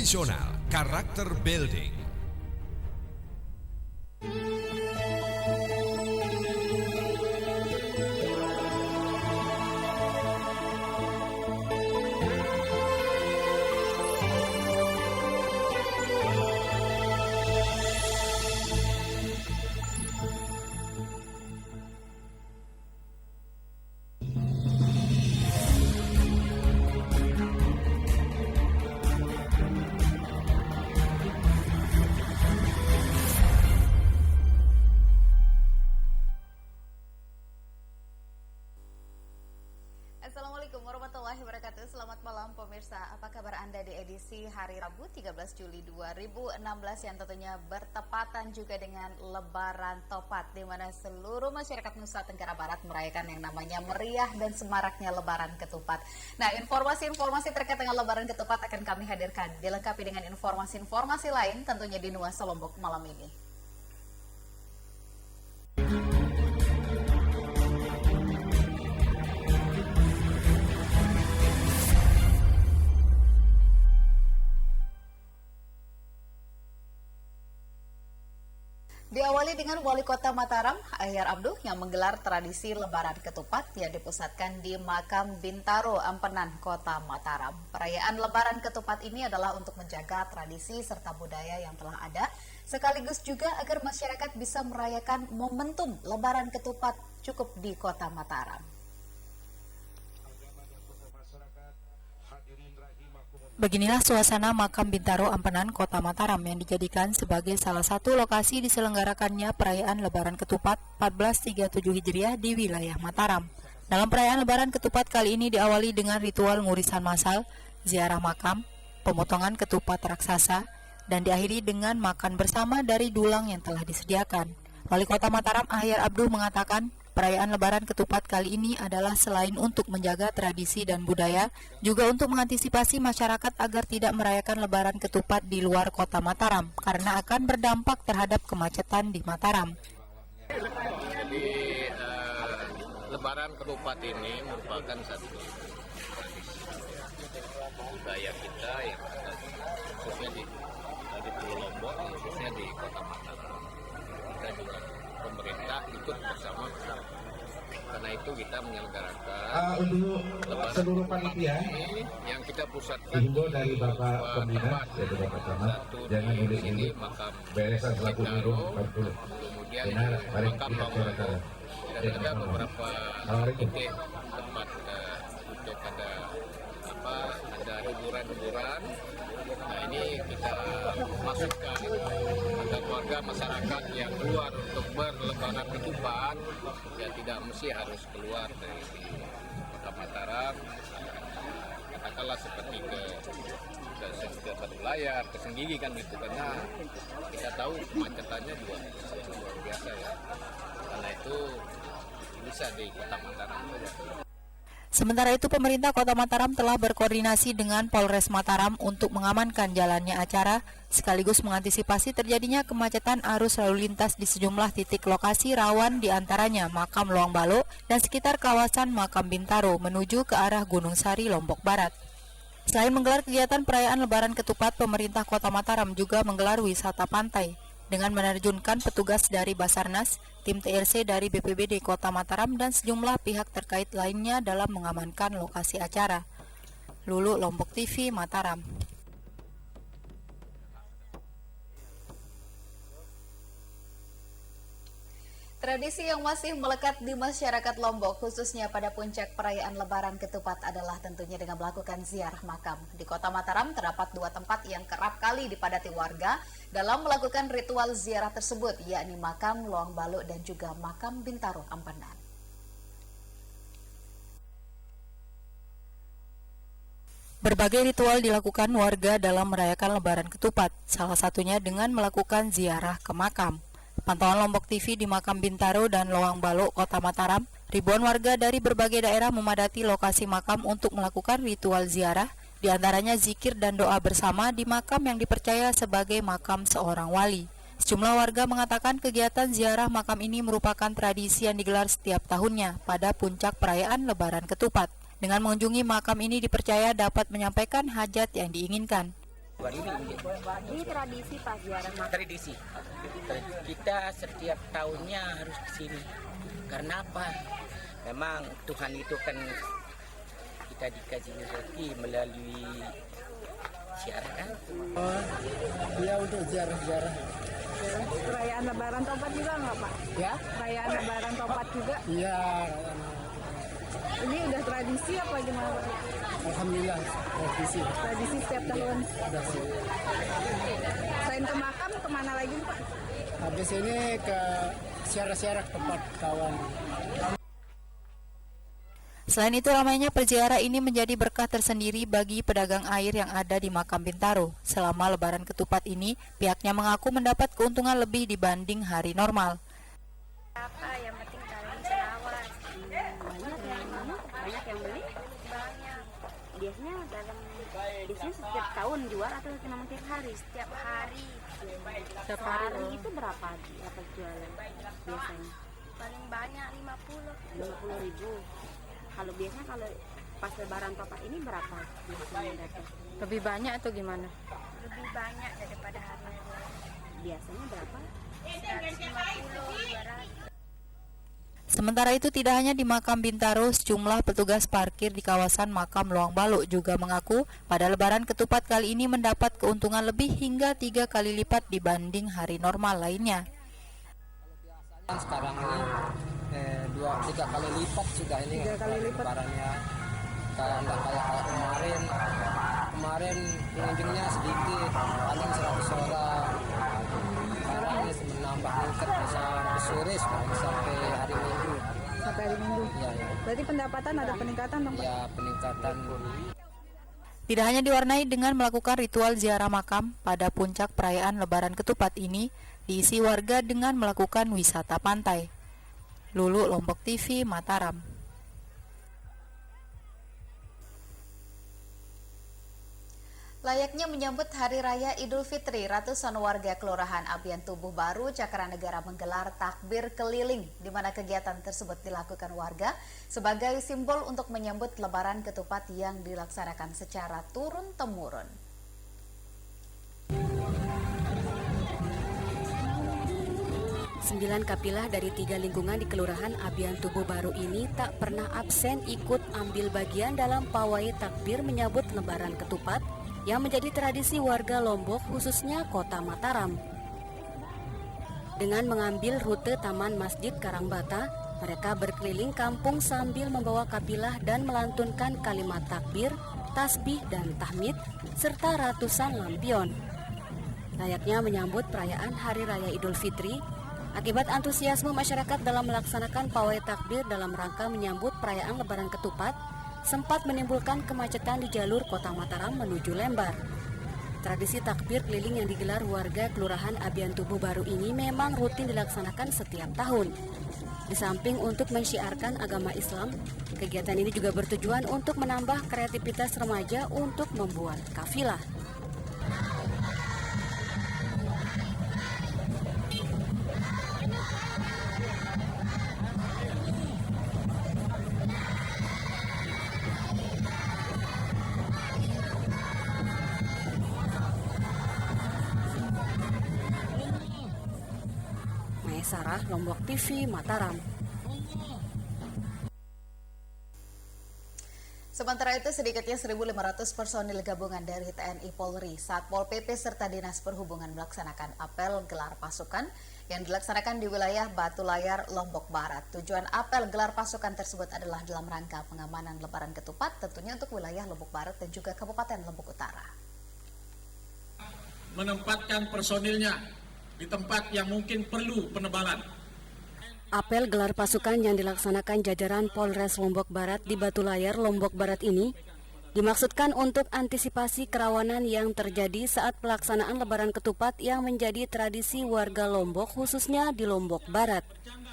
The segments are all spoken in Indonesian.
Tradisional Karakter Building. Assalamualaikum warahmatullahi wabarakatuh. Selamat malam pemirsa. Apa kabar Anda di edisi hari Rabu 13 Juli 2016 yang tentunya bertepatan juga dengan Lebaran Topat, di mana seluruh masyarakat Nusa Tenggara Barat merayakan yang namanya meriah dan semaraknya Lebaran Ketupat. Nah, informasi-informasi terkait dengan Lebaran Ketupat akan kami hadirkan, dilengkapi dengan informasi-informasi lain tentunya di Nuasa Lombok malam ini. Diawali dengan Wali Kota Mataram, Ahyar Abduh, yang menggelar tradisi Lebaran Ketupat yang dipusatkan di Makam Bintaro, Ampenan, Kota Mataram. Perayaan Lebaran Ketupat ini adalah untuk menjaga tradisi serta budaya yang telah ada, sekaligus juga agar masyarakat bisa merayakan momentum Lebaran Ketupat cukup di Kota Mataram. Beginilah suasana Makam Bintaro Ampenan, Kota Mataram yang dijadikan sebagai salah satu lokasi diselenggarakannya perayaan Lebaran Ketupat 1437 Hijriah di wilayah Mataram. Dalam perayaan Lebaran Ketupat kali ini diawali dengan ritual ngurisan massal, ziarah makam, pemotongan ketupat raksasa, dan diakhiri dengan makan bersama dari dulang yang telah disediakan. Wali Kota Mataram Ahyar Abduh mengatakan, perayaan Lebaran Ketupat kali ini adalah selain untuk menjaga tradisi dan budaya, juga untuk mengantisipasi masyarakat agar tidak merayakan Lebaran Ketupat di luar Kota Mataram, karena akan berdampak terhadap kemacetan di Mataram. Jadi Lebaran Ketupat ini merupakan satu budaya kita yang ada khususnya di Pulau Lombok, khususnya di Kota Mataram. Kita juga pemerintah ikut bersama karena itu kita menyelenggarakan untuk seluruh panitia yang kita pusatkan dari Bapak Pembina, yaitu Bapak Camat, jangan nulis ini beresan selaku guru 40. Kemudian Mari makam kita bangunan dan ada beberapa titik tempat untuk ada hiburan-hiburan. Nah, ini kita masukkan agar warga masyarakat yang keluar untuk berlebaran ketupat ya tidak mesti harus keluar dari Kota Mataram, katakanlah seperti ke Batu Layar, ke Senggigi kan gitu, karena kita tahu kemacetannya juga luar biasa ya. Karena itu bisa di Kota Mataram. Sementara itu, pemerintah Kota Mataram telah berkoordinasi dengan Polres Mataram untuk mengamankan jalannya acara, sekaligus mengantisipasi terjadinya kemacetan arus lalu lintas di sejumlah titik lokasi rawan, diantaranya Makam Loang Balo dan sekitar kawasan Makam Bintaro menuju ke arah Gunung Sari, Lombok Barat. Selain menggelar kegiatan perayaan Lebaran Ketupat, pemerintah Kota Mataram juga menggelar wisata pantai dengan menerjunkan petugas dari Basarnas, tim TRC dari BPBD Kota Mataram, dan sejumlah pihak terkait lainnya dalam mengamankan lokasi acara. Lulu, Lombok TV, Mataram. Tradisi yang masih melekat di masyarakat Lombok, khususnya pada puncak perayaan Lebaran Ketupat, adalah tentunya dengan melakukan ziarah makam. Di Kota Mataram terdapat dua tempat yang kerap kali dipadati warga dalam melakukan ritual ziarah tersebut, yakni Makam Loang Balo dan juga Makam Bintaro Ampenan. Berbagai ritual dilakukan warga dalam merayakan Lebaran Ketupat, salah satunya dengan melakukan ziarah ke makam. Pantauan Lombok TV di Makam Bintaro dan Loang Balo, Kota Mataram, ribuan warga dari berbagai daerah memadati lokasi makam untuk melakukan ritual ziarah, diantaranya zikir dan doa bersama di makam yang dipercaya sebagai makam seorang wali. Sejumlah warga mengatakan kegiatan ziarah makam ini merupakan tradisi yang digelar setiap tahunnya pada puncak perayaan Lebaran Ketupat. Dengan mengunjungi makam ini dipercaya dapat menyampaikan hajat yang diinginkan. Ini tradisi Pak ziarah makam. Tradisi. Kita setiap tahunnya harus ke sini. Karena apa? Memang Tuhan itu kan kita dikasih rezeki melalui ziarah kan. Ya untuk ziarah-ziarah. Perayaan Lebaran Topat juga nggak Pak? Ya? Perayaan Lebaran Topat juga? Iya. Ini udah tradisi apa gimana Pak? Alhamdulillah tradisi. Tradisi setiap tahun. Sudah sih. Selain ke makam, kemana lagi Pak? Habis ini ke ziarah-ziarah tempat kawan. Selain itu, ramainya perziarah ini menjadi berkah tersendiri bagi pedagang air yang ada di makam Bintaro. Selama Lebaran Ketupat ini, pihaknya mengaku mendapat keuntungan lebih dibanding hari normal. Apa yang penting kalian bisa lawas. Banyak yang beli? Banyak. Biasanya setiap tahun jual atau memang tiap hari? Setiap hari. Setiap hari itu berapa jualan biasanya? Paling banyak 50.000. Kalau biasanya kalau pas Lebaran Topat ini berapa biasanya dapat? Lebih banyak atau gimana? Lebih banyak daripada hari biasanya berapa? 150, 200. Sementara itu, tidak hanya di makam Bintaro, sejumlah petugas parkir di kawasan makam Loang Baluk juga mengaku pada Lebaran Ketupat kali ini mendapat keuntungan lebih hingga 3 kali lipat dibanding hari normal lainnya. Sekarang ini 2-3 kali lipat sudah ini. 3 kali lipat. Barangnya kayak kemarin pengunjungnya sedikit, paling 100 orang. Sekarang ini menambah meningkat bisa sore sampai hari Minggu. Sampai hari Minggu. Ya. Berarti pendapatan ada peningkatan dong Pak? Ya, peningkatan. Tidak hanya diwarnai dengan melakukan ritual ziarah makam, pada puncak perayaan Lebaran Ketupat ini diisi warga dengan melakukan wisata pantai. Lulu, Lombok TV, Mataram. Layaknya menyambut Hari Raya Idul Fitri, ratusan warga Kelurahan Abian Tubuh Baru, Cakranegara menggelar takbir keliling, di mana kegiatan tersebut dilakukan warga sebagai simbol untuk menyambut Lebaran Ketupat yang dilaksanakan secara turun-temurun. Sembilan kapilah dari 3 lingkungan di Kelurahan Abian Tubuh Baru ini tak pernah absen ikut ambil bagian dalam pawai takbir menyambut Lebaran Ketupat yang menjadi tradisi warga Lombok, khususnya Kota Mataram. Dengan mengambil rute Taman Masjid Karangbata, mereka berkeliling kampung sambil membawa kapilah dan melantunkan kalimat takbir, tasbih dan tahmid, serta ratusan lampion. Layaknya menyambut perayaan Hari Raya Idul Fitri, akibat antusiasme masyarakat dalam melaksanakan pawai takbir dalam rangka menyambut perayaan Lebaran Ketupat, sempat menimbulkan kemacetan di jalur Kota Mataram menuju Lembar. Tradisi takbir keliling yang digelar warga Kelurahan Abian Tubuh Baru ini memang rutin dilaksanakan setiap tahun. Di samping untuk mensyiarkan agama Islam, kegiatan ini juga bertujuan untuk menambah kreativitas remaja untuk membuat kafilah. Sarah, Lombok TV, Mataram. Sementara itu, sedikitnya 1.500 personil gabungan dari TNI Polri, Satpol PP, serta Dinas Perhubungan melaksanakan apel gelar pasukan yang dilaksanakan di wilayah Batu Layar, Lombok Barat. Tujuan apel gelar pasukan tersebut adalah dalam rangka pengamanan Lebaran Ketupat, tentunya untuk wilayah Lombok Barat dan juga Kabupaten Lombok Utara. Menempatkan personilnya di tempat yang mungkin perlu penebalan. Apel gelar pasukan yang dilaksanakan jajaran Polres Lombok Barat di Batu Layar, Lombok Barat ini dimaksudkan untuk antisipasi kerawanan yang terjadi saat pelaksanaan Lebaran Ketupat yang menjadi tradisi warga Lombok, khususnya di Lombok Barat.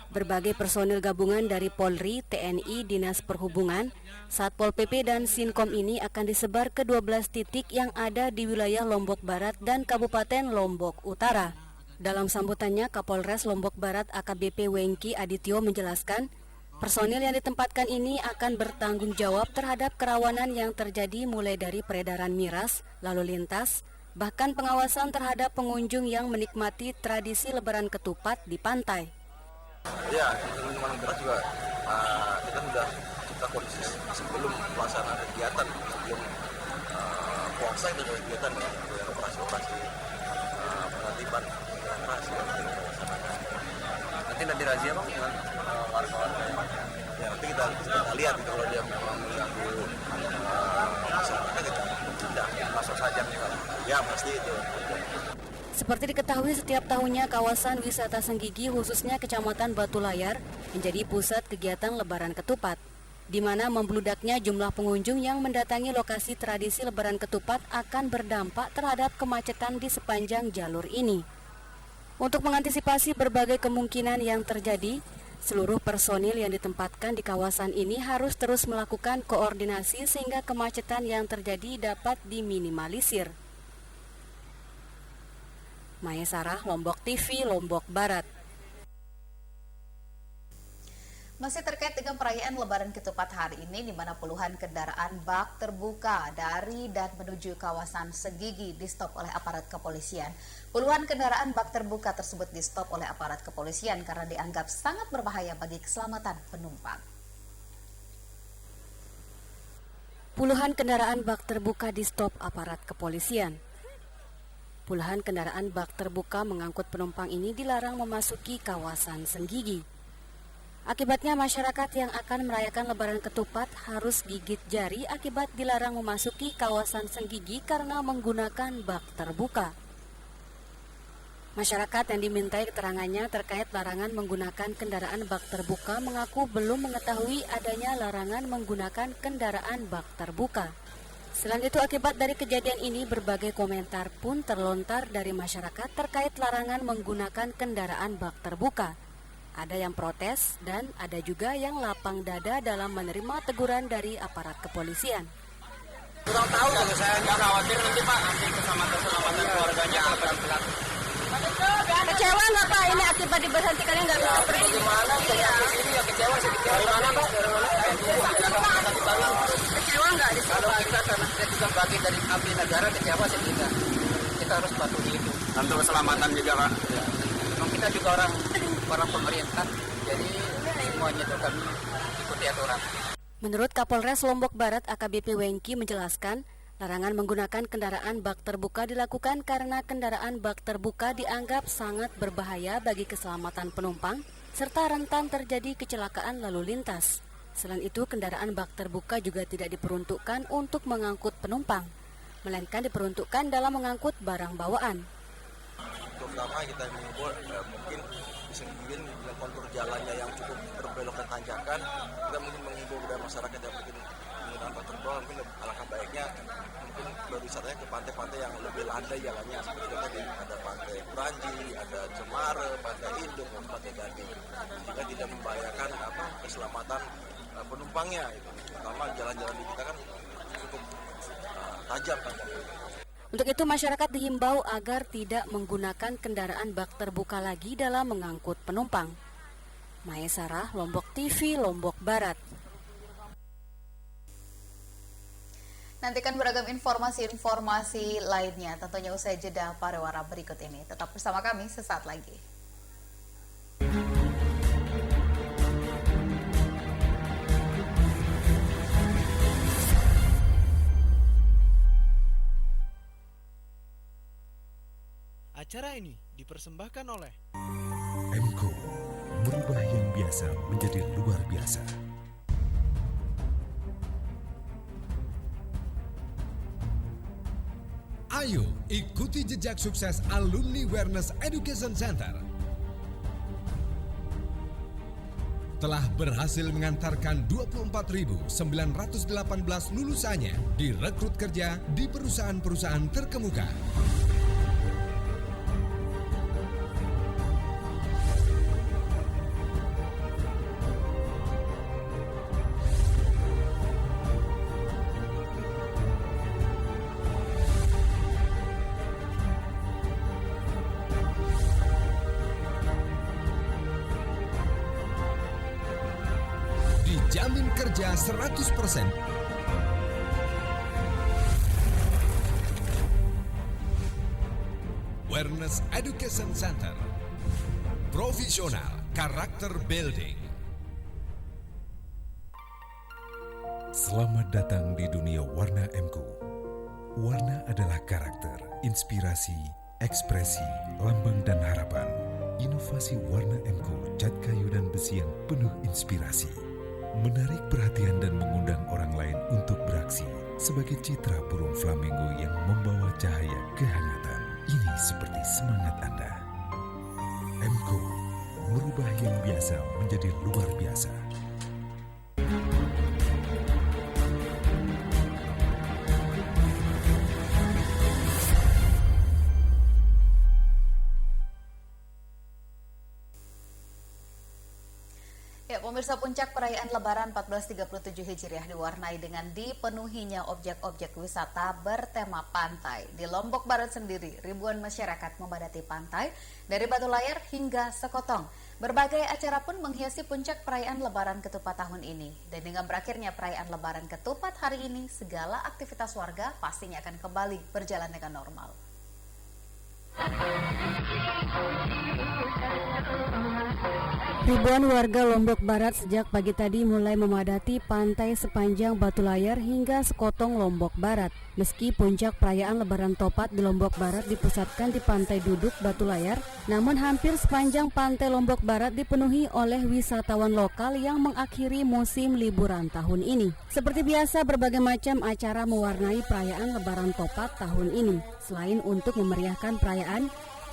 Berbagai personil gabungan dari Polri, TNI, Dinas Perhubungan, Satpol PP dan Sinkom ini akan disebar ke 12 titik yang ada di wilayah Lombok Barat dan Kabupaten Lombok Utara. Dalam sambutannya, Kapolres Lombok Barat AKBP Wengki Adityo menjelaskan, personil yang ditempatkan ini akan bertanggung jawab terhadap kerawanan yang terjadi mulai dari peredaran miras, lalu lintas, Bahkan pengawasan terhadap pengunjung yang menikmati tradisi Lebaran Ketupat di pantai. Ya, minuman berat juga kita sudah cipta kondisi sebelum pelaksanaan kegiatan, sebelum puasa itu ada kegiatan ya, operasi penertiban operasi yang kita laksanakan. Nanti razia bang dengan warga-warga. Ya nanti kita lihat itu kalau dia memang mengganggu masyarakat kita tidak masuk saja ya pasti itu. Seperti diketahui setiap tahunnya kawasan wisata Senggigi khususnya Kecamatan Batu Layar menjadi pusat kegiatan Lebaran Ketupat, di mana membludaknya jumlah pengunjung yang mendatangi lokasi tradisi Lebaran Ketupat akan berdampak terhadap kemacetan di sepanjang jalur ini. Untuk mengantisipasi berbagai kemungkinan yang terjadi, seluruh personil yang ditempatkan di kawasan ini harus terus melakukan koordinasi sehingga kemacetan yang terjadi dapat diminimalisir. Maya Sarah, Lombok TV, Lombok Barat. Masih terkait dengan perayaan Lebaran Ketupat hari ini, di mana puluhan kendaraan bak terbuka dari dan menuju kawasan Senggigi di-stop oleh aparat kepolisian. Puluhan kendaraan bak terbuka tersebut di-stop oleh aparat kepolisian karena dianggap sangat berbahaya bagi keselamatan penumpang. Puluhan kendaraan bak terbuka di-stop aparat kepolisian. Puluhan kendaraan bak terbuka mengangkut penumpang ini dilarang memasuki kawasan Senggigi. Akibatnya masyarakat yang akan merayakan Lebaran Ketupat harus gigit jari akibat dilarang memasuki kawasan Senggigi karena menggunakan bak terbuka. Masyarakat yang dimintai keterangannya terkait larangan menggunakan kendaraan bak terbuka mengaku belum mengetahui adanya larangan menggunakan kendaraan bak terbuka. Selain itu, akibat dari kejadian ini berbagai komentar pun terlontar dari masyarakat terkait larangan menggunakan kendaraan bak terbuka. Ada yang protes dan ada juga yang lapang dada dalam menerima teguran dari aparat kepolisian. Kurang tahu kalau saya khawatir nanti Pak, nanti keselamatan keluarganya pelaku. Kecewa nggak Pak ini akibat diberhentikan nggak bisa pergi? Gimana? Saya di sini ya kecewa, saya kecewa. Dari mana Pak? Kecewa nggak di Kalau kita karena kita juga bagian dari abdi negara, kecewa sih kita harus patuhi itu. Untuk keselamatan juga Pak. Ya. Kita juga orang pemerintah, jadi semuanya itu kami ikuti aturan. Menurut Kapolres Lombok Barat AKBP Wengki menjelaskan, larangan menggunakan kendaraan bak terbuka dilakukan karena kendaraan bak terbuka dianggap sangat berbahaya bagi keselamatan penumpang serta rentan terjadi kecelakaan lalu lintas. Selain itu, kendaraan bak terbuka juga tidak diperuntukkan untuk mengangkut penumpang, melainkan diperuntukkan dalam mengangkut barang bawaan. Terutama kita mengimbau mungkin bisa dibikin bila kontur jalannya yang cukup berbelok dan tanjakan, kita mungkin mengimbau kepada masyarakat yang mungkin menggunakan bak terbuka, mungkin alangkah baiknya mungkin berwisatanya ke pantai-pantai yang lebih landai jalannya, seperti tadi ada pantai Branji, ada Cemara, pantai Indung, pantai Gading, jika tidak membahayakan keselamatan penumpangnya. Pertama jalan-jalan di kita kan cukup tajam. Untuk itu masyarakat dihimbau agar tidak menggunakan kendaraan bak terbuka lagi dalam mengangkut penumpang. Maya Sarah, Lombok TV, Lombok Barat. Nantikan beragam informasi-informasi lainnya tentunya usai jeda pariwara berikut ini. Tetap bersama kami sesaat lagi. Acara ini dipersembahkan oleh Emco, merubah yang biasa menjadi luar biasa. Ayo ikuti jejak sukses Alumni Wellness Education Center. Telah berhasil mengantarkan 24.918 lulusannya direkrut kerja di perusahaan-perusahaan terkemuka. Dijamin kerja 100%. Wellness Education Center. Profesional Karakter Building. Selamat datang di dunia Warna MKU. Warna adalah karakter, inspirasi, ekspresi, lambang dan harapan. Inovasi Warna MKU, cat kayu dan besi yang penuh inspirasi. Menarik perhatian dan mengundang orang lain untuk beraksi sebagai citra burung flamingo yang membawa cahaya kehangatan. Ini seperti semangat Anda. MKU, merubah yang biasa menjadi luar biasa. Ya, pemirsa, puncak perayaan Lebaran 1437 Hijriah diwarnai dengan dipenuhinya objek-objek wisata bertema pantai. Di Lombok Barat sendiri, ribuan masyarakat memadati pantai dari Batu Layar hingga Sekotong. Berbagai acara pun menghiasi puncak perayaan Lebaran Ketupat tahun ini. Dan dengan berakhirnya perayaan Lebaran Ketupat hari ini, segala aktivitas warga pastinya akan kembali berjalan dengan normal. Ribuan warga Lombok Barat sejak pagi tadi mulai memadati pantai sepanjang Batu Layar hingga Sekotong, Lombok Barat. Meski puncak perayaan Lebaran Topat di Lombok Barat dipusatkan di Pantai Duduk Batu Layar, namun hampir sepanjang pantai Lombok Barat dipenuhi oleh wisatawan lokal yang mengakhiri musim liburan tahun ini. Seperti biasa, berbagai macam acara mewarnai perayaan Lebaran Topat tahun ini. Selain untuk memeriahkan perayaan,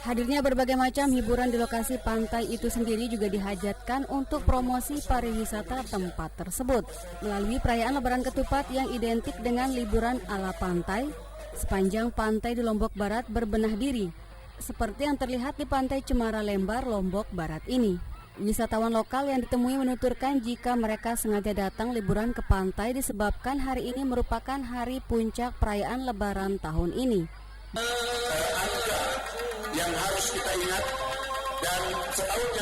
hadirnya berbagai macam hiburan di lokasi pantai itu sendiri juga dihajatkan untuk promosi pariwisata tempat tersebut. Melalui perayaan Lebaran Ketupat yang identik dengan liburan ala pantai, sepanjang pantai di Lombok Barat berbenah diri, seperti yang terlihat di Pantai Cemara Lembar, Lombok Barat ini. Wisatawan lokal yang ditemui menuturkan jika mereka sengaja datang liburan ke pantai disebabkan hari ini merupakan hari puncak perayaan Lebaran tahun ini. Yang harus kita ingat dan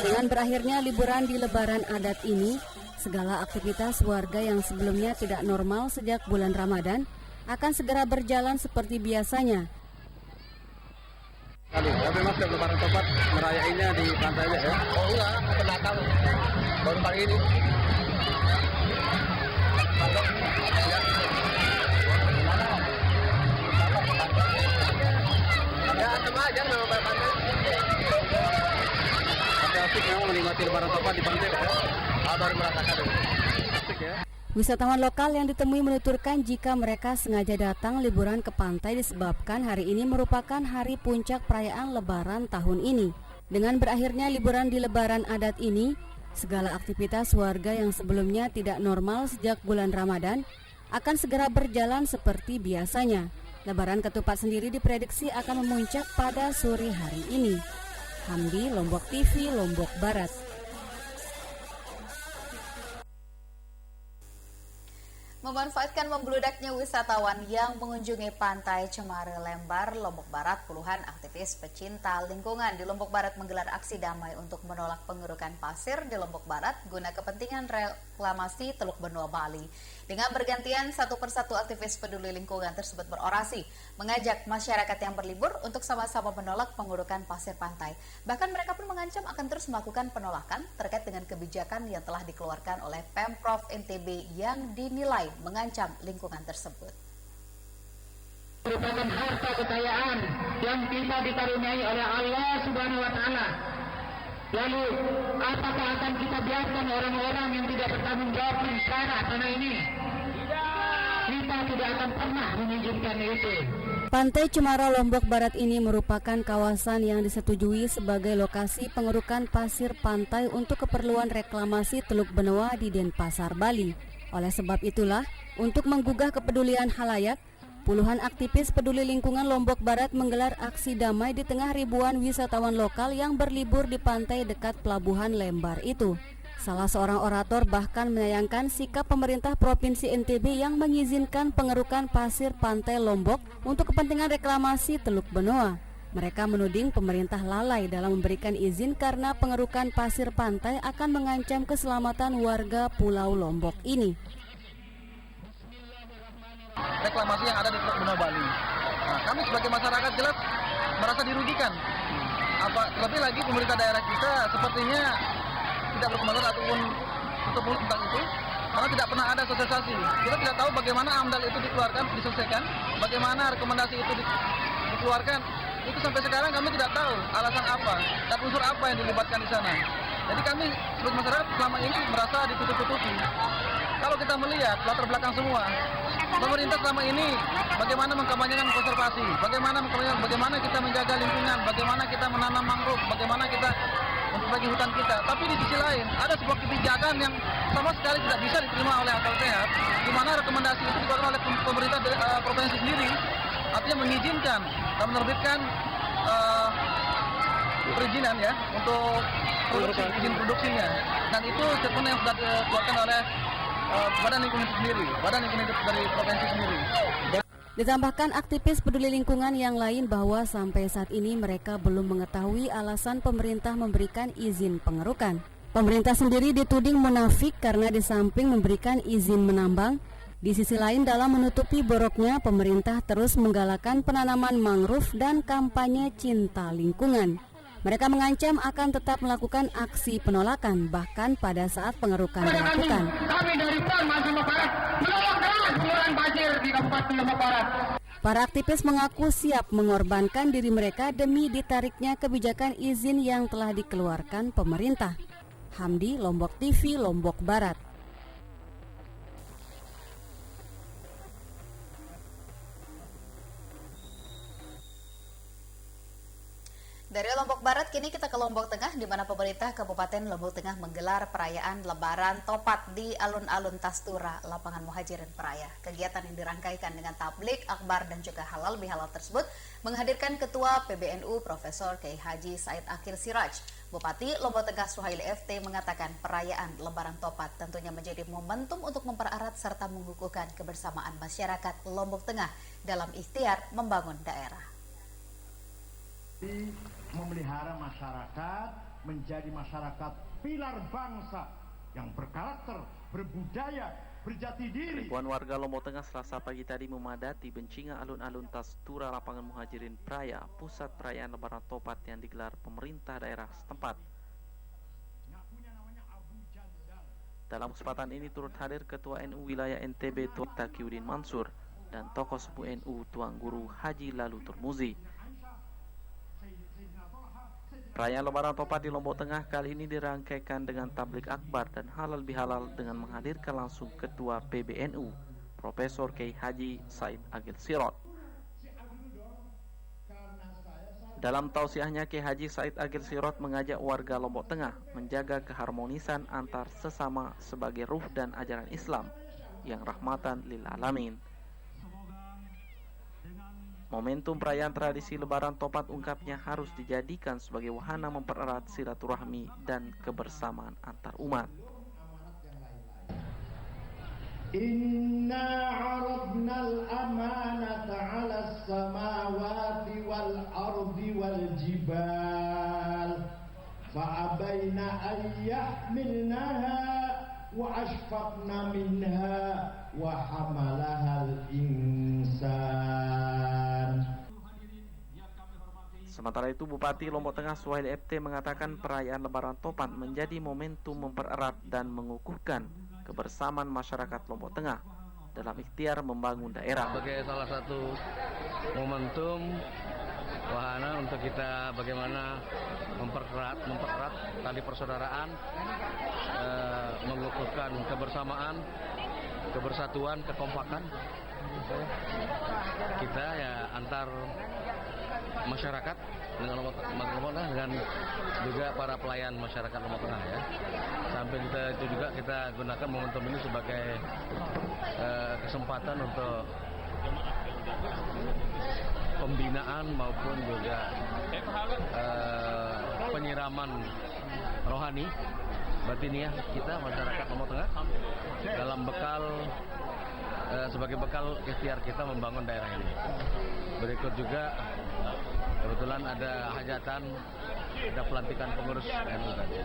dengan berakhirnya liburan di Lebaran adat ini, segala aktivitas warga yang sebelumnya tidak normal sejak bulan Ramadan akan segera berjalan seperti biasanya. Tapi mas setiap Lebaran Topat merayainya di pantai ya? Oh enggak, pernah tahu. Baru pagi ini. Ya, sama aja memang pantai. Tapi asik memang menikmati Lebaran Topat di pantai ya? Baru merasakan. Asik ya. Wisatawan lokal yang ditemui menuturkan jika mereka sengaja datang liburan ke pantai disebabkan hari ini merupakan hari puncak perayaan Lebaran tahun ini. Dengan berakhirnya liburan di Lebaran adat ini, segala aktivitas warga yang sebelumnya tidak normal sejak bulan Ramadan akan segera berjalan seperti biasanya. Lebaran Ketupat sendiri diprediksi akan memuncak pada sore hari ini. Hamdi, Lombok TV, Lombok Barat. Memanfaatkan membludaknya wisatawan yang mengunjungi Pantai Cemara Lembar, Lombok Barat, puluhan aktivis pecinta lingkungan di Lombok Barat menggelar aksi damai untuk menolak pengerukan pasir di Lombok Barat guna kepentingan reklamasi Teluk Benua Bali. Dengan bergantian satu persatu aktivis peduli lingkungan tersebut berorasi, mengajak masyarakat yang berlibur untuk sama-sama menolak pengerukan pasir pantai. Bahkan mereka pun mengancam akan terus melakukan penolakan terkait dengan kebijakan yang telah dikeluarkan oleh Pemprov NTB yang dinilai mengancam lingkungan tersebut. Merupakan harta kekayaan yang kita dikaruniai oleh Allah Subhanahu wa Ta'ala. Lalu, apakah akan kita biarkan orang-orang yang tidak bertanggung jawab di sana ini? Kita tidak akan pernah mengizinkan itu. Pantai Cemara Lombok Barat ini merupakan kawasan yang disetujui sebagai lokasi pengerukan pasir pantai untuk keperluan reklamasi Teluk Benua di Denpasar, Bali. Oleh sebab itulah, untuk menggugah kepedulian halayak, puluhan aktivis peduli lingkungan Lombok Barat menggelar aksi damai di tengah ribuan wisatawan lokal yang berlibur di pantai dekat Pelabuhan Lembar itu. Salah seorang orator bahkan menyayangkan sikap pemerintah Provinsi NTB yang mengizinkan pengerukan pasir pantai Lombok untuk kepentingan reklamasi Teluk Benua. Mereka menuding pemerintah lalai dalam memberikan izin karena pengerukan pasir pantai akan mengancam keselamatan warga Pulau Lombok ini. Reklamasi yang ada di Teluk Benua Bali. Nah, kami sebagai masyarakat jelas merasa dirugikan. Terlebih lagi pemerintah daerah kita sepertinya tidak berkomentar ataupun tutup mulut tentang itu, karena tidak pernah ada sosialisasi. Kita tidak tahu bagaimana AMDAL itu dikeluarkan, diselesaikan, bagaimana rekomendasi itu dikeluarkan. Itu sampai sekarang kami tidak tahu alasan apa dan unsur apa yang dilibatkan di sana. Jadi kami sebagai masyarakat selama ini merasa ditutup-tutupi. Kalau kita melihat latar belakang semua, pemerintah selama ini bagaimana mengkampanyekan konservasi, bagaimana kita menjaga lingkungan, bagaimana kita menanam mangrove, bagaimana kita memperbaiki hutan kita. Tapi di sisi lain ada sebuah kebijakan yang sama sekali tidak bisa diterima oleh akal sehat, di mana rekomendasi itu dikeluarkan oleh pemerintah provinsi sendiri, artinya mengizinkan dan menerbitkan perizinan ya untuk izin produksinya, dan itu statement yang sudah dikeluarkan oleh Badan Lingkungan sendiri, Badan Lingkungan dari provinsi sendiri. Ditambahkan aktivis peduli lingkungan yang lain bahwa sampai saat ini mereka belum mengetahui alasan pemerintah memberikan izin pengerukan. Pemerintah sendiri dituding munafik karena di samping memberikan izin menambang, di sisi lain dalam menutupi boroknya pemerintah terus menggalakkan penanaman mangrove dan kampanye cinta lingkungan. Mereka mengancam akan tetap melakukan aksi penolakan bahkan pada saat pengerukan dilakukan. Kami dari PON Lombok Barat menolak keras pengurahan banjir di Kabupaten Lombok Barat. Para aktivis mengaku siap mengorbankan diri mereka demi ditariknya kebijakan izin yang telah dikeluarkan pemerintah. Hamdi, Lombok TV, Lombok Barat. Dari Lombok Barat, kini kita ke Lombok Tengah, di mana pemerintah Kabupaten Lombok Tengah menggelar perayaan Lebaran Topat di alun-alun Tastura, Lapangan Muhajirin Peraya. Kegiatan yang dirangkaikan dengan tablik, akbar, dan juga halal bihalal tersebut menghadirkan Ketua PBNU Profesor Kiai Haji Said Akil Siraj. Bupati Lombok Tengah Suhaili FT mengatakan perayaan Lebaran Topat tentunya menjadi momentum untuk mempererat serta mengukuhkan kebersamaan masyarakat Lombok Tengah dalam ikhtiar membangun daerah. Memelihara masyarakat menjadi masyarakat pilar bangsa yang berkarakter, berbudaya, berjati diri. Ribuan warga Lombok Tengah Selasa pagi tadi memadati bencingan alun-alun Tastura Lapangan Muhajirin Peraya, pusat perayaan Lebaran Topat yang digelar pemerintah daerah setempat. Dalam kesempatan ini turut hadir Ketua NU Wilayah NTB Tuan Taqiyuddin Mansur dan tokoh sepuh NU Tuan Guru Haji Lalu Turmuzi. Perayaan Lebaran Topat di Lombok Tengah kali ini dirangkaikan dengan tablik akbar dan halal bihalal dengan menghadirkan langsung Ketua PBNU, Profesor Kiai Haji Said Akil Siraj. Dalam tausiahnya, Kiai Haji Said Akil Siraj mengajak warga Lombok Tengah menjaga keharmonisan antar sesama sebagai ruh dan ajaran Islam yang rahmatan lil alamin. Momentum perayaan tradisi Lebaran Topat ungkapnya harus dijadikan sebagai wahana mempererat silaturahmi dan kebersamaan antar umat. Inna 'aradnal amanata 'alas samawati wal ardi wal jibal fa'abaina an yahmilnaha wa ashfaqna minha wa hamalahal insan. Sementara itu, Bupati Lombok Tengah Suhaili FT mengatakan perayaan Lebaran Topat menjadi momentum mempererat dan mengukuhkan kebersamaan masyarakat Lombok Tengah dalam ikhtiar membangun daerah. Sebagai salah satu momentum wahana untuk kita bagaimana mempererat tali persaudaraan, mengukuhkan kebersamaan, kebersatuan, kekompakan kita ya antar masyarakat dengan Lombok Tengah dengan juga para pelayan masyarakat Lombok Tengah ya. Sampai itu juga kita gunakan momentum ini sebagai kesempatan untuk pembinaan maupun juga penyiraman rohani batiniah kita masyarakat Lombok Tengah dalam bekal sebagai bekal ikhtiar kita membangun daerah ini. Berikut juga kebetulan ada hajatan, ada pelantikan pengurus NU tadi.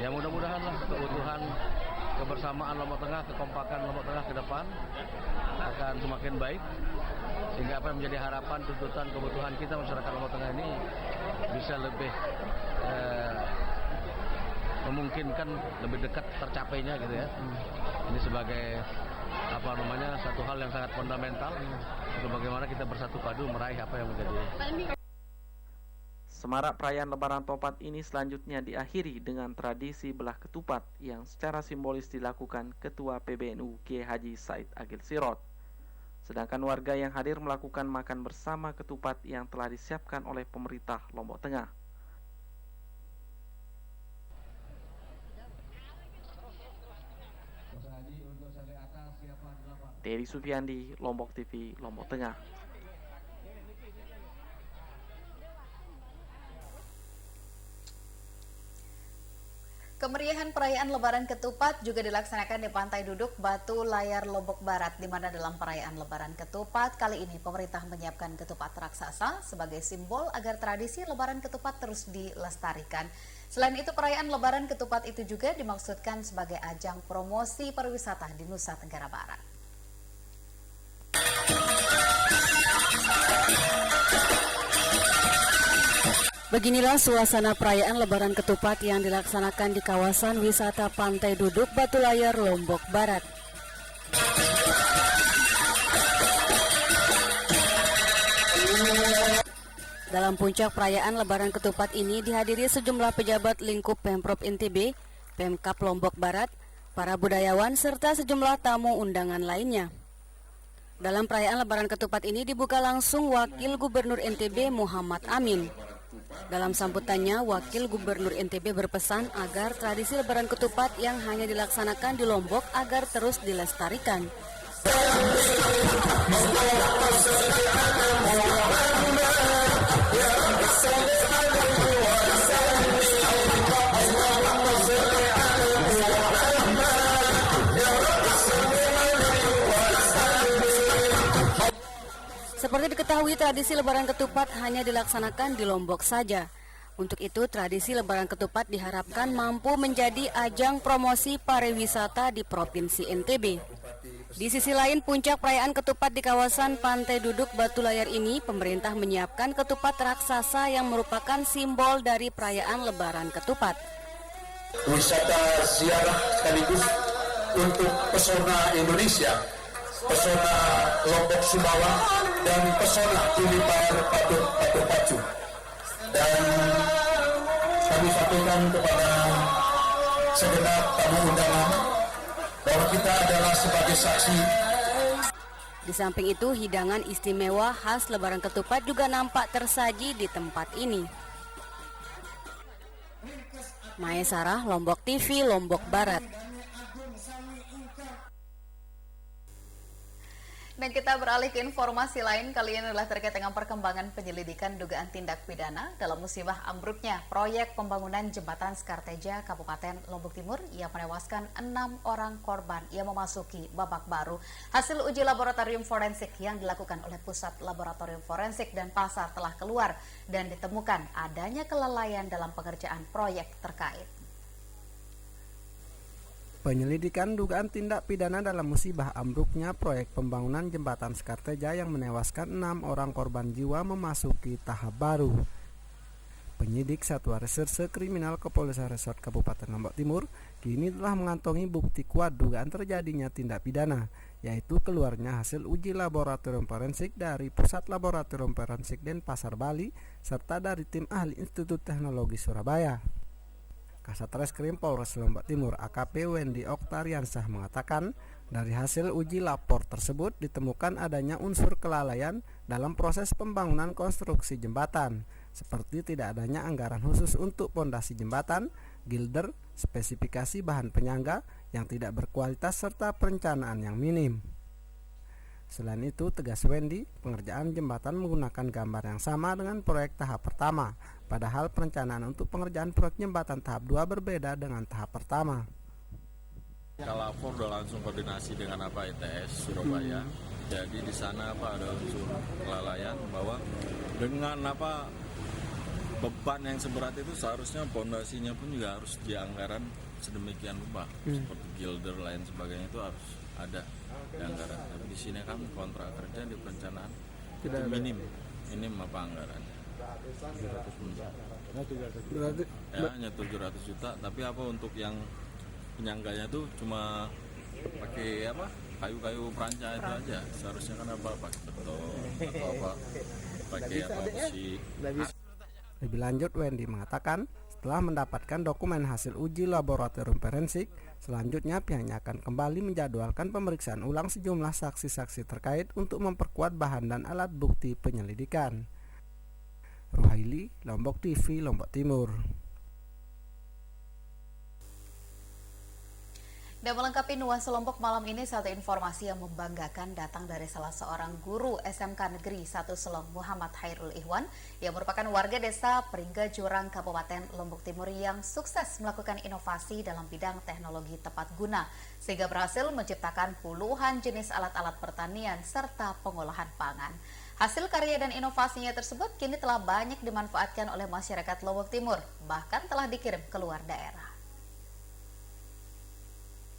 Ya mudah-mudahan lah keutuhan kebersamaan Lombok Tengah, kekompakan Lombok Tengah ke depan akan semakin baik, sehingga apa yang menjadi harapan, tuntutan, kebutuhan kita masyarakat Lombok Tengah ini bisa lebih memungkinkan, lebih dekat tercapainya gitu ya. Ini sebagai satu hal yang sangat fundamental untuk bagaimana kita bersatu padu meraih apa yang menjadi. Semarak perayaan Lebaran Topat ini selanjutnya diakhiri dengan tradisi belah ketupat yang secara simbolis dilakukan Ketua PBNU Kiai Haji Said Agil Sirot. Sedangkan warga yang hadir melakukan makan bersama ketupat yang telah disiapkan oleh pemerintah Lombok Tengah. Dedi Sufiandi, Lombok TV, Lombok Tengah. Kemeriahan perayaan Lebaran Ketupat juga dilaksanakan di Pantai Duduk Batu Layar Lombok Barat, di mana dalam perayaan Lebaran Ketupat kali ini pemerintah menyiapkan ketupat raksasa sebagai simbol agar tradisi Lebaran Ketupat terus dilestarikan. Selain itu, perayaan Lebaran Ketupat itu juga dimaksudkan sebagai ajang promosi pariwisata di Nusa Tenggara Barat. Beginilah suasana perayaan Lebaran Ketupat yang dilaksanakan di kawasan wisata Pantai Duduk Batu Layar, Lombok Barat. Dalam puncak perayaan Lebaran Ketupat ini dihadiri sejumlah pejabat lingkup Pemprov NTB, Pemkab Lombok Barat, para budayawan, serta sejumlah tamu undangan lainnya. Dalam perayaan Lebaran Ketupat ini dibuka langsung Wakil Gubernur NTB Muhammad Amin. Dalam sambutannya, Wakil Gubernur NTB berpesan agar tradisi Lebaran Ketupat yang hanya dilaksanakan di Lombok agar terus dilestarikan. Seperti diketahui, tradisi Lebaran Ketupat hanya dilaksanakan di Lombok saja. Untuk itu, tradisi Lebaran Ketupat diharapkan mampu menjadi ajang promosi pariwisata di Provinsi NTB. Di sisi lain, puncak perayaan ketupat di kawasan Pantai Duduk Batu Layar ini, pemerintah menyiapkan ketupat raksasa yang merupakan simbol dari perayaan Lebaran Ketupat. Wisata ziarah sekaligus untuk pesona Indonesia, pesona Lombok Sumbawa, dan pesona Kulibar Patung Pacu. Dan kami sampaikan kepada segenap tamu undangan bahwa kita adalah sebagai saksi. Di samping itu, hidangan istimewa khas Lebaran Ketupat juga nampak tersaji di tempat ini. Maya Sarah, Lombok TV, Lombok Barat. Dan kita beralih ke informasi lain, kali ini adalah terkait dengan perkembangan penyelidikan dugaan tindak pidana dalam musibah ambruknya proyek pembangunan jembatan Skarteja Kabupaten Lombok Timur yang menewaskan 6 orang korban yang memasuki babak baru. Hasil uji laboratorium forensik yang dilakukan oleh Pusat Laboratorium Forensik dan Pasar telah keluar dan ditemukan adanya kelalaian dalam pengerjaan proyek terkait. Penyelidikan dugaan tindak pidana dalam musibah ambruknya proyek pembangunan jembatan Skarteja yang menewaskan 6 orang korban jiwa memasuki tahap baru. Penyidik Satuan Reserse Kriminal Kepolrestan Resort Kabupaten Lombok Timur kini telah mengantongi bukti kuat dugaan terjadinya tindak pidana, yaitu keluarnya hasil uji laboratorium forensik dari Pusat Laboratorium Forensik Denpasar Bali serta dari tim ahli Institut Teknologi Surabaya. Kasat Reskrim Polres Lombok Timur AKP Wendy Oktariansah mengatakan dari hasil uji lapor tersebut ditemukan adanya unsur kelalaian dalam proses pembangunan konstruksi jembatan, seperti tidak adanya anggaran khusus untuk pondasi jembatan, gilder, spesifikasi bahan penyangga yang tidak berkualitas serta perencanaan yang minim. Selain itu, tegas Wendy, pengerjaan jembatan menggunakan gambar yang sama dengan proyek tahap pertama, padahal perencanaan untuk pengerjaan proyek jembatan tahap 2 berbeda dengan tahap pertama. Lapor udah langsung koordinasi dengan ITS Surabaya. Jadi di sana ada unsur kelalaian bahwa dengan beban yang seberat itu seharusnya pondasinya pun juga harus dianggaran sedemikian rupa seperti gilder lain sebagainya itu harus ada di anggaran. Tapi di sini kami kontrak kerja di perencanaan Tidak itu ada. minim apa anggarannya. Berarti Ya, hanya 700 juta, tapi apa untuk yang penyangganya tuh cuma pakai apa? Kayu-kayu peranca itu aja. Seharusnya kan apa pakai beton atau apa pakai apa besi. Lebih lanjut, Wendy mengatakan setelah mendapatkan dokumen hasil uji laboratorium forensik, selanjutnya pihaknya akan kembali menjadwalkan pemeriksaan ulang sejumlah saksi-saksi terkait untuk memperkuat bahan dan alat bukti penyelidikan. Ruhaili, Lombok TV, Lombok Timur. Dan melengkapi nuansa Lombok malam ini, satu informasi yang membanggakan datang dari salah seorang guru SMK Negeri 1 Selong, Muhammad Hairul Ihwan, yang merupakan warga desa Pringga Jurang, Kabupaten Lombok Timur yang sukses melakukan inovasi dalam bidang teknologi tepat guna, sehingga berhasil menciptakan puluhan jenis alat-alat pertanian serta pengolahan pangan. Hasil karya dan inovasinya tersebut kini telah banyak dimanfaatkan oleh masyarakat Lombok Timur, bahkan telah dikirim ke luar daerah.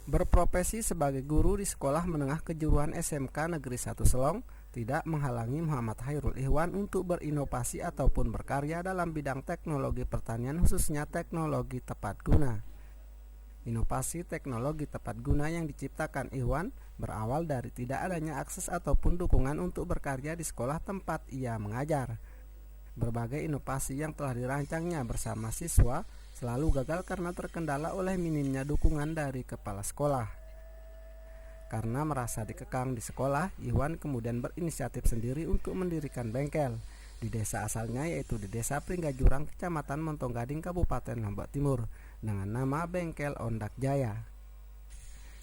Berprofesi sebagai guru di Sekolah Menengah Kejuruan SMK Negeri 1 Selong tidak menghalangi Muhammad Hairul Ihwan untuk berinovasi ataupun berkarya dalam bidang teknologi pertanian, khususnya teknologi tepat guna. Inovasi teknologi tepat guna yang diciptakan Ihwan berawal dari tidak adanya akses ataupun dukungan untuk berkarya di sekolah tempat ia mengajar. Berbagai inovasi yang telah dirancangnya bersama siswa selalu gagal karena terkendala oleh minimnya dukungan dari kepala sekolah. Karena merasa dikekang di sekolah, Ihwan kemudian berinisiatif sendiri untuk mendirikan bengkel di desa asalnya, yaitu di Desa Pringga Jurang, Kecamatan Montonggading, Kabupaten Lombok Timur, dengan nama Bengkel Ondak Jaya.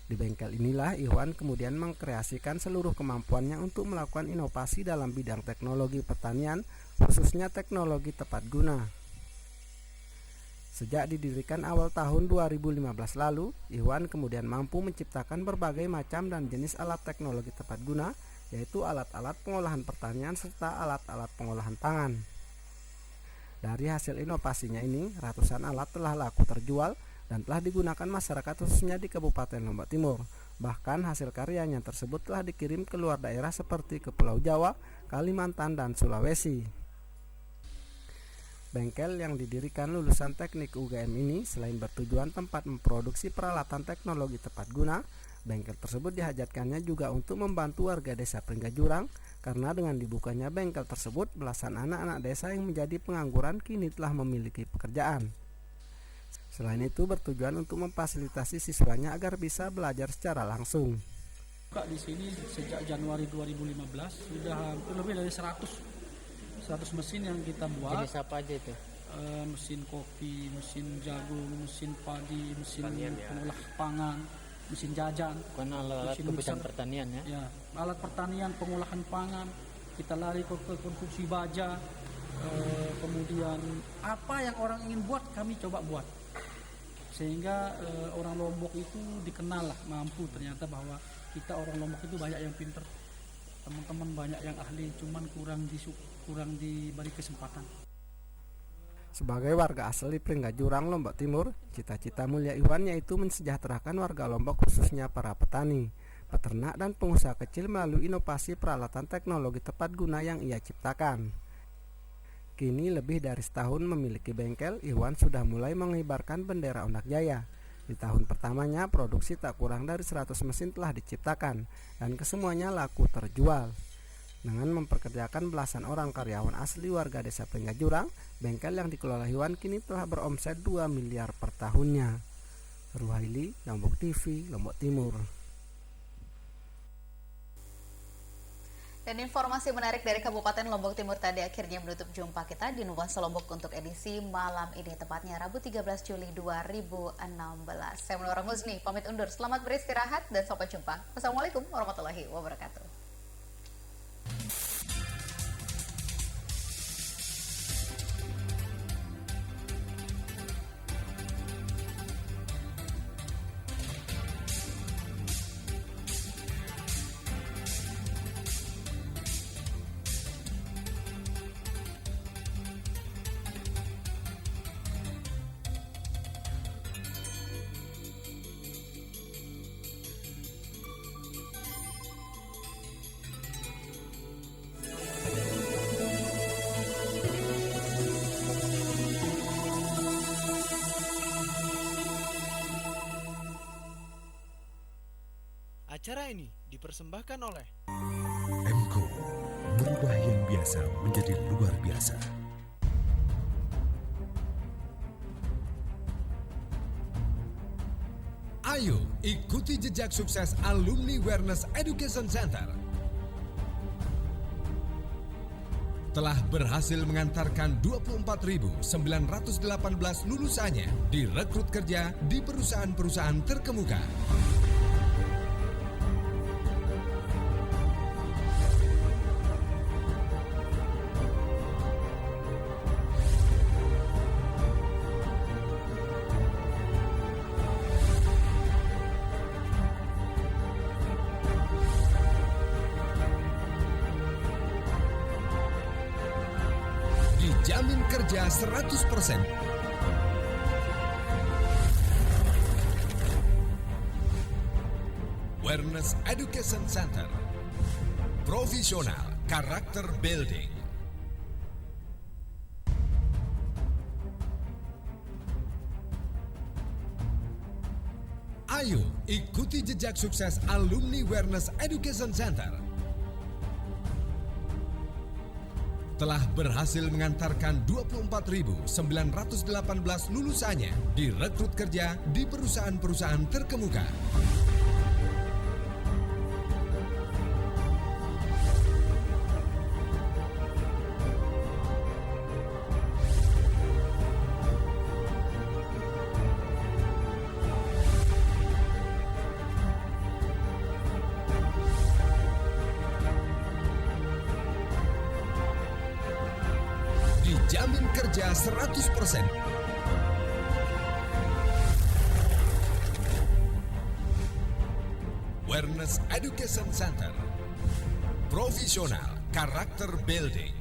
Di bengkel inilah Ihwan kemudian mengkreasikan seluruh kemampuannya untuk melakukan inovasi dalam bidang teknologi pertanian, khususnya teknologi tepat guna. Sejak didirikan awal tahun 2015 lalu, Ihwan kemudian mampu menciptakan berbagai macam dan jenis alat teknologi tepat guna, yaitu alat-alat pengolahan pertanian serta alat-alat pengolahan pangan. Dari hasil inovasinya ini, ratusan alat telah laku terjual dan telah digunakan masyarakat khususnya di Kabupaten Lombok Timur. Bahkan hasil karyanya tersebut telah dikirim ke luar daerah seperti ke Pulau Jawa, Kalimantan, dan Sulawesi. Bengkel yang didirikan lulusan teknik UGM ini selain bertujuan tempat memproduksi peralatan teknologi tepat guna, bengkel tersebut dihajatkannya juga untuk membantu warga desa Pringga Jurang, karena dengan dibukanya bengkel tersebut, belasan anak-anak desa yang menjadi pengangguran kini telah memiliki pekerjaan. Selain itu bertujuan untuk memfasilitasi siswanya agar bisa belajar secara langsung. Di sini sejak Januari 2015 sudah hampir lebih dari 100 mesin yang kita buat. Jenis apa aja itu? Mesin kopi, mesin jagung, mesin padi, mesin pengolah pangan, mesin jajan. Bukan alat kebutuhan pertanian ya? Ya, alat pertanian, pengolahan pangan. Kita lari ke konstruksi baja. Kemudian apa yang orang ingin buat kami coba buat. Sehingga orang Lombok itu dikenal lah, mampu ternyata bahwa kita orang Lombok itu banyak yang pinter. Teman-teman banyak yang ahli, cuman kurang diberi kesempatan. Sebagai warga asli Pringga Jurang, Lombok Timur, cita-cita mulia Ihwan yaitu mensejahterakan warga Lombok, khususnya para petani, peternak, dan pengusaha kecil melalui inovasi peralatan teknologi tepat guna yang ia ciptakan. Kini lebih dari setahun memiliki bengkel, Ihwan sudah mulai mengibarkan bendera Ondak Jaya. Di tahun pertamanya, produksi tak kurang dari 100 mesin telah diciptakan dan kesemuanya laku terjual. Dengan memperkerjakan belasan orang karyawan asli warga desa Pringga Jurang, bengkel yang dikelola Ihwan kini telah beromset 2 miliar per tahunnya. Ruhaili, Lombok TV, Lombok Timur. Dan informasi menarik dari Kabupaten Lombok Timur tadi akhirnya menutup jumpa kita di Nuansa Lombok untuk edisi malam ini, tepatnya Rabu 13 Juli 2016. Saya Menora Muzni, pamit undur. Selamat beristirahat dan sampai jumpa. Wassalamualaikum warahmatullahi wabarakatuh. Acara ini dipersembahkan oleh MCO, merubah yang biasa menjadi luar biasa. Ayo ikuti jejak sukses Alumni Awareness Education Center. Telah berhasil mengantarkan 24.918 lulusannya direkrut kerja di perusahaan-perusahaan terkemuka. Dijamin kerja 100%. Awareness Education Center. Profesional Karakter Building. Ayo ikuti jejak sukses Alumni Awareness Education Center. Telah berhasil mengantarkan 24.918 lulusannya direkrut kerja di perusahaan-perusahaan terkemuka. Dijamin kerja 100%. Awareness Education Center. Profesional Karakter Building.